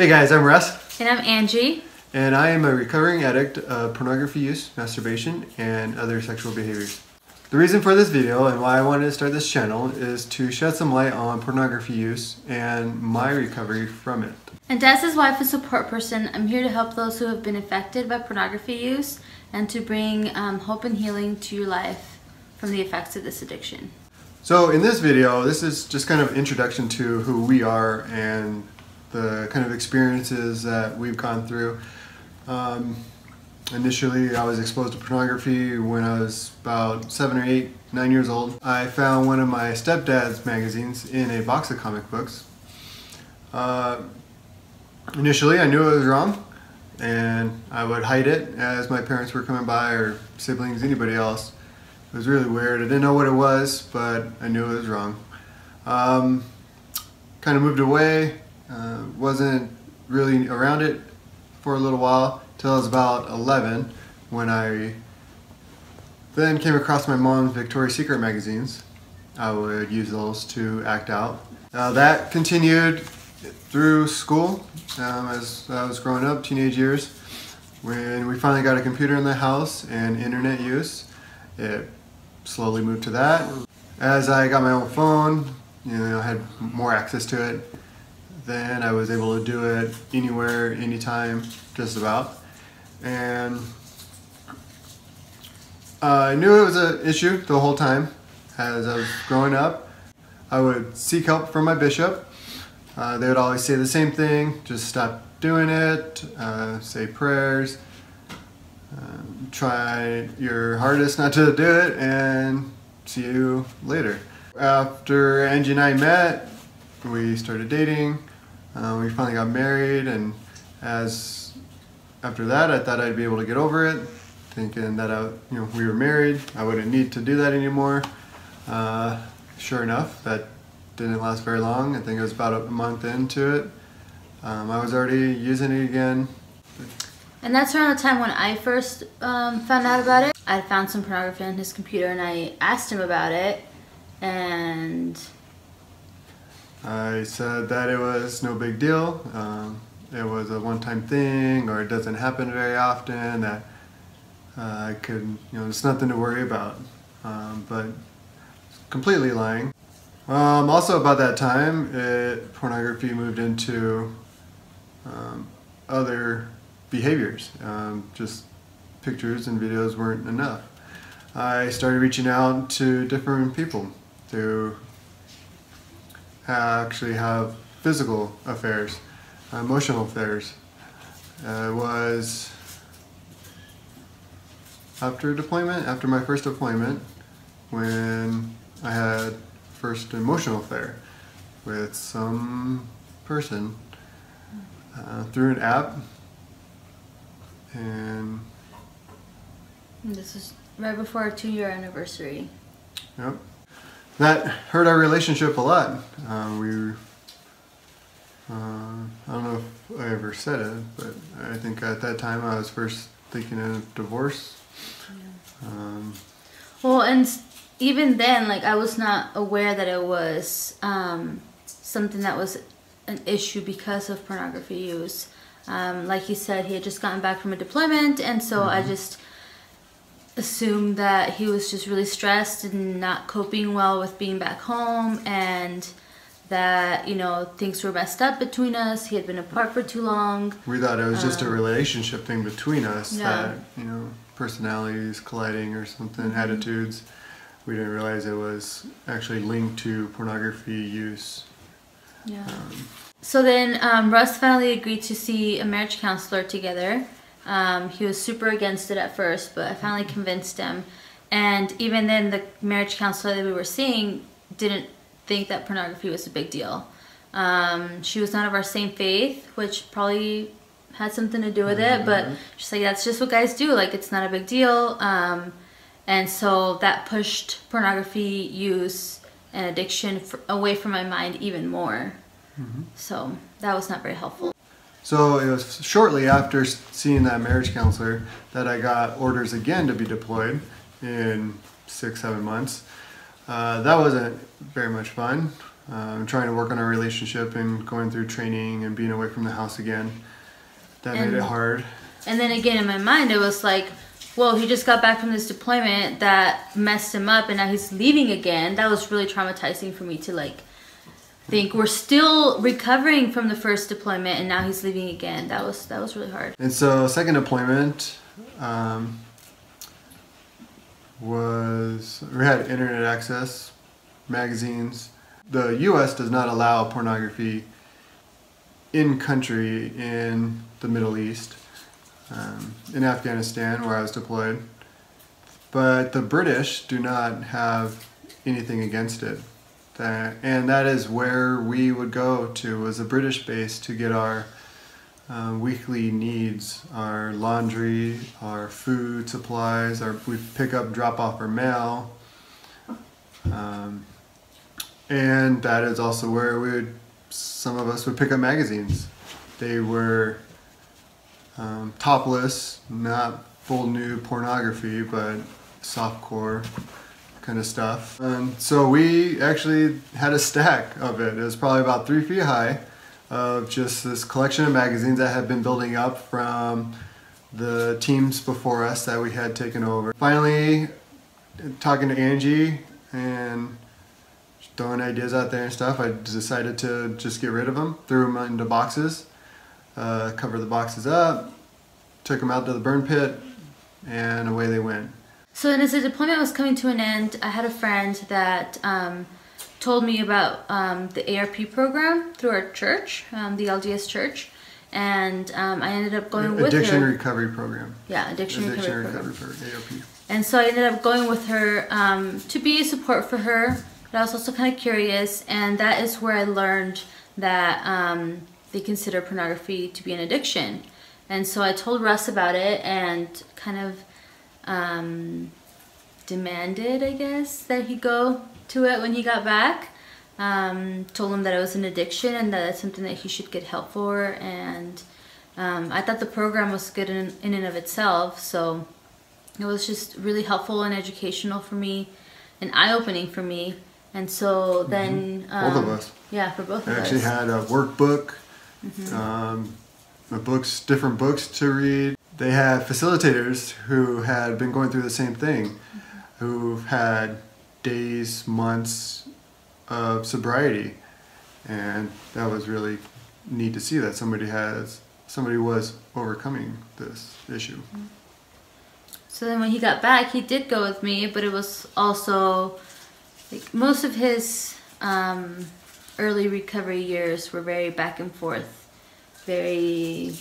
Hey guys, I'm Russ. And I'm Angie. And I am a recovering addict of pornography use, masturbation, and other sexual behaviors. The reason for this video and why I wanted to start this channel is to shed some light on pornography use and my recovery from it. And as his wife and support person, I'm here to help those who have been affected by pornography use and to bring hope and healing to your life from the effects of this addiction. So in this video, this is just kind of introduction to who we are and the kind of experiences that we've gone through. Initially, I was exposed to pornography when I was about 7 or 8, 9 years old. I found one of my stepdad's magazines in a box of comic books. Initially, I knew it was wrong, and I would hide it as my parents were coming by, or siblings, anybody else. It was really weird. I didn't know what it was, but I knew it was wrong. Kind of moved away. Wasn't really around it for a little while till I was about 11, when I then came across my mom's Victoria's Secret magazines. I would use those to act out. That continued through school as I was growing up, teenage years. When we finally got a computer in the house and internet use, it slowly moved to that. As I got my own phone, I had more access to it. Then I was able to do it anywhere, anytime, just about. And I knew it was an issue the whole time. As I was growing up, I would seek help from my bishop. They would always say the same thing: just stop doing it, say prayers, try your hardest not to do it, and see you later. After Angie and I met, we started dating. We finally got married, and after that, I thought I'd be able to get over it, thinking that we were married. I wouldn't need to do that anymore. Sure enough, that didn't last very long. I think it was about a month into it. I was already using it again. And that's around the time when I first found out about it. I found some pornography on his computer and I asked him about it, and I said that it was no big deal. It was a one-time thing, or it doesn't happen very often, that I could, it's nothing to worry about. But completely lying. Also about that time, pornography moved into other behaviors. Just pictures and videos weren't enough. I started reaching out to different people to actually have physical affairs, emotional affairs. It was after my first deployment, when I had first emotional affair with some person through an app. And this is right before our 2-year anniversary. Yep. That hurt our relationship a lot. I don't know if I ever said it, but I think at that time I was first thinking of divorce. Yeah. Well, and even then, I was not aware that it was something that was an issue because of pornography use. Like he said, he had just gotten back from a deployment, and so I just assumed that he was just really stressed and not coping well with being back home, and that things were messed up between us. He had been apart for too long. We thought it was just a relationship thing between us, that personalities colliding or something, attitudes. We didn't realize it was actually linked to pornography use. Yeah. So then Russ finally agreed to see a marriage counselor together. He was super against it at first, but I finally convinced him. And even then, the marriage counselor that we were seeing didn't think that pornography was a big deal. She was not of our same faith, which probably had something to do with it, but she's like, that's just what guys do. It's not a big deal. And so that pushed pornography use and addiction away from my mind even more. So that was not very helpful. So it was shortly after seeing that marriage counselor that I got orders again to be deployed in 6-7 months. That wasn't very much fun. trying to work on our relationship and going through training and being away from the house again. That made it hard. And then again in my mind it was like, well, he just got back from this deployment that messed him up and now he's leaving again. That was really traumatizing for me to like think we're still recovering from the first deployment and now he's leaving again. That was really hard. And so second deployment was, we had internet access, magazines. The US does not allow pornography in country in the Middle East, in Afghanistan where I was deployed. But the British do not have anything against it. And that is where we would go to, was a British base to get our weekly needs, our laundry, our food supplies, we pick up, drop off our mail. And that is also where some of us would pick up magazines. They were topless, not full nude pornography, but softcore kind of stuff. And so we actually had a stack of it. It was probably about 3 feet high of just this collection of magazines that had been building up from the teams before us that we had taken over. Finally, talking to Angie and throwing ideas out there and stuff, I decided to just get rid of them, threw them into boxes, covered the boxes up, took them out to the burn pit, and away they went. So then as the deployment was coming to an end, I had a friend that told me about the ARP program through our church, the LDS church, and I ended up going with her. Addiction Recovery Program. Yeah, Addiction Recovery Program. ARP. And so I ended up going with her to be a support for her, but I was also kind of curious, and that is where I learned that they consider pornography to be an addiction. And so I told Russ about it and kind of demanded, I guess, that he go to it when he got back. Told him that it was an addiction and that it's something that he should get help for. And I thought the program was good in and of itself, so it was just really helpful and educational for me and eye-opening for me. And so then both of us. Yeah, for both of us. I actually had a workbook, different books to read. They had facilitators who had been going through the same thing, who've had days, months of sobriety, and that was really neat to see that somebody was overcoming this issue. So then when he got back, he did go with me, but it was also like most of his early recovery years were very back and forth, very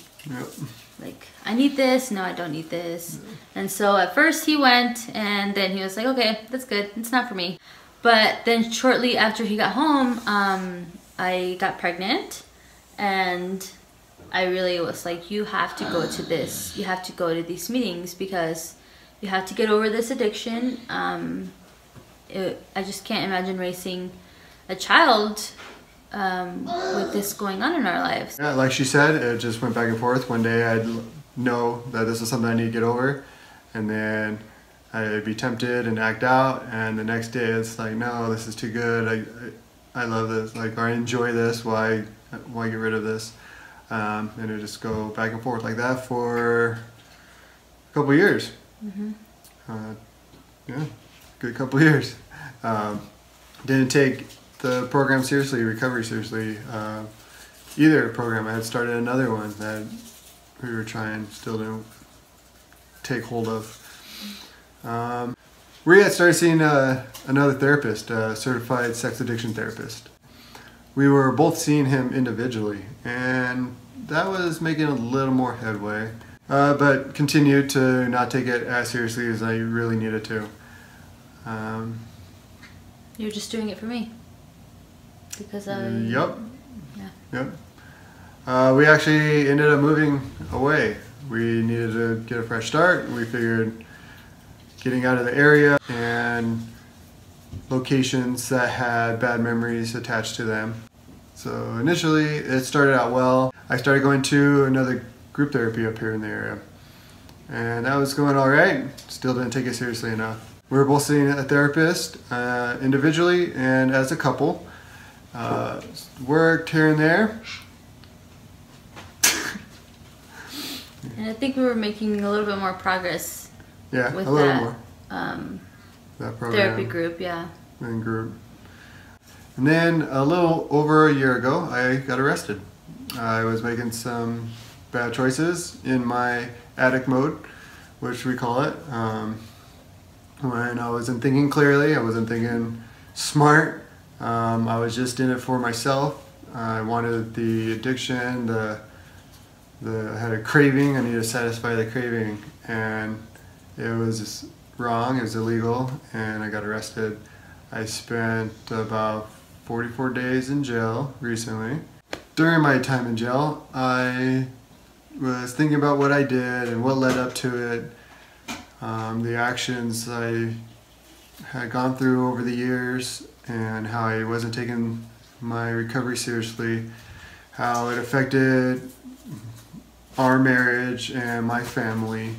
like, I need this, no I don't need this. And so at first he went and then he was like, okay, that's good, it's not for me. But then shortly after he got home, I got pregnant and I really was like, you have to go to this, you have to go to these meetings because you have to get over this addiction. I just can't imagine raising a child with this going on in our lives. Yeah, like she said, it just went back and forth. One day I'd know that this is something I need to get over, and then I'd be tempted and act out, and the next day it's like, no, this is too good, I love this, like, or I enjoy this, why get rid of this? And it just go back and forth like that for a couple of years. Yeah, good couple of years. Didn't take the program seriously, recovery seriously, either program. I had started another one that we were trying still to take hold of. We had started seeing another therapist, a certified sex addiction therapist. We were both seeing him individually, and that was making a little more headway, but continued to not take it as seriously as I really needed to. You're just doing it for me. Because I... Yep. Yeah. Yep. We actually ended up moving away. We needed to get a fresh start. We figured getting out of the area and locations that had bad memories attached to them. So initially it started out well. I started going to another group therapy up here in the area, and that was going all right. Still didn't take it seriously enough. We were both seeing a therapist individually and as a couple, Worked here and there. And I think we were making a little bit more progress. Yeah, with a little that, more. That program therapy group, yeah. And group. And then a little over a year ago, I got arrested. I was making some bad choices in my addict mode, which we call it. When I wasn't thinking clearly, I wasn't thinking smart. I was just in it for myself. I wanted the addiction, I had a craving. I needed to satisfy the craving, and it was wrong. It was illegal, and I got arrested. I spent about 44 days in jail recently. During my time in jail, I was thinking about what I did and what led up to it, the actions I had gone through over the years, and how I wasn't taking my recovery seriously, how it affected our marriage and my family,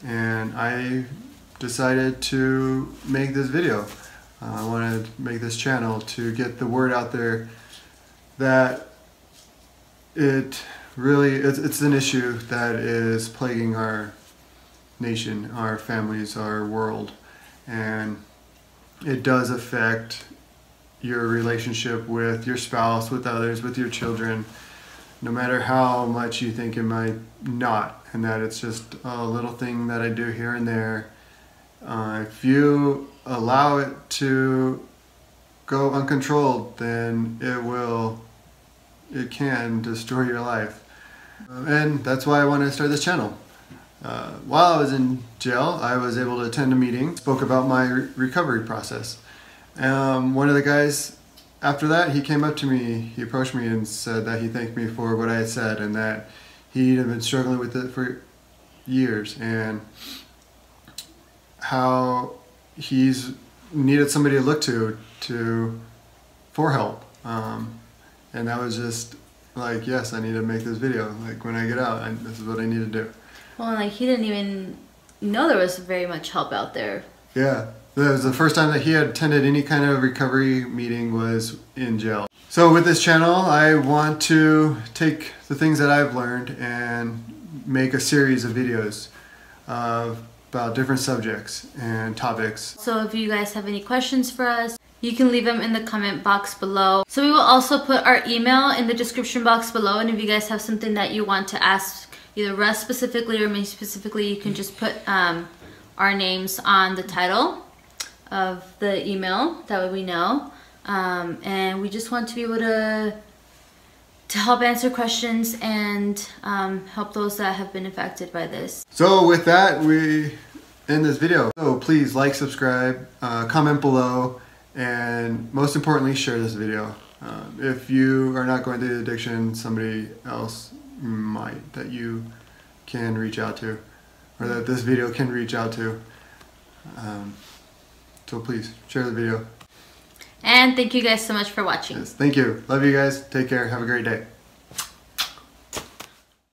and I decided to make this video. I wanted to make this channel to get the word out there that it's an issue that is plaguing our nation, our families, our world, and it does affect your relationship with your spouse, with others, with your children, no matter how much you think it might not, and that it's just a little thing that I do here and there. If you allow it to go uncontrolled, then it can destroy your life. And that's why I wanted to start this channel. While I was in jail, I was able to attend a meeting, spoke about my recovery process. One of the guys, after that, he came up to me, he approached me and said that he thanked me for what I had said, and that he had been struggling with it for years, and how he's needed somebody to look to for help. And that was just like, yes, I need to make this video. Like, when I get out, this is what I need to do. Well, like, he didn't even know there was very much help out there. Yeah, that was the first time that he had attended any kind of recovery meeting was in jail. So with this channel, I want to take the things that I've learned and make a series of videos about different subjects and topics. So if you guys have any questions for us, you can leave them in the comment box below. So we will also put our email in the description box below, and if you guys have something that you want to ask either Russ specifically or me specifically, you can just put our names on the title of the email. That way we know. And we just want to be able to help answer questions and help those that have been affected by this. So with that, we end this video. So please like, subscribe, comment below, and most importantly, share this video. If you are not going through the addiction, somebody else might that you can reach out to, or that this video can reach out to. So please share the video. And thank you guys so much for watching. Yes, thank you. Love you guys. Take care. Have a great day.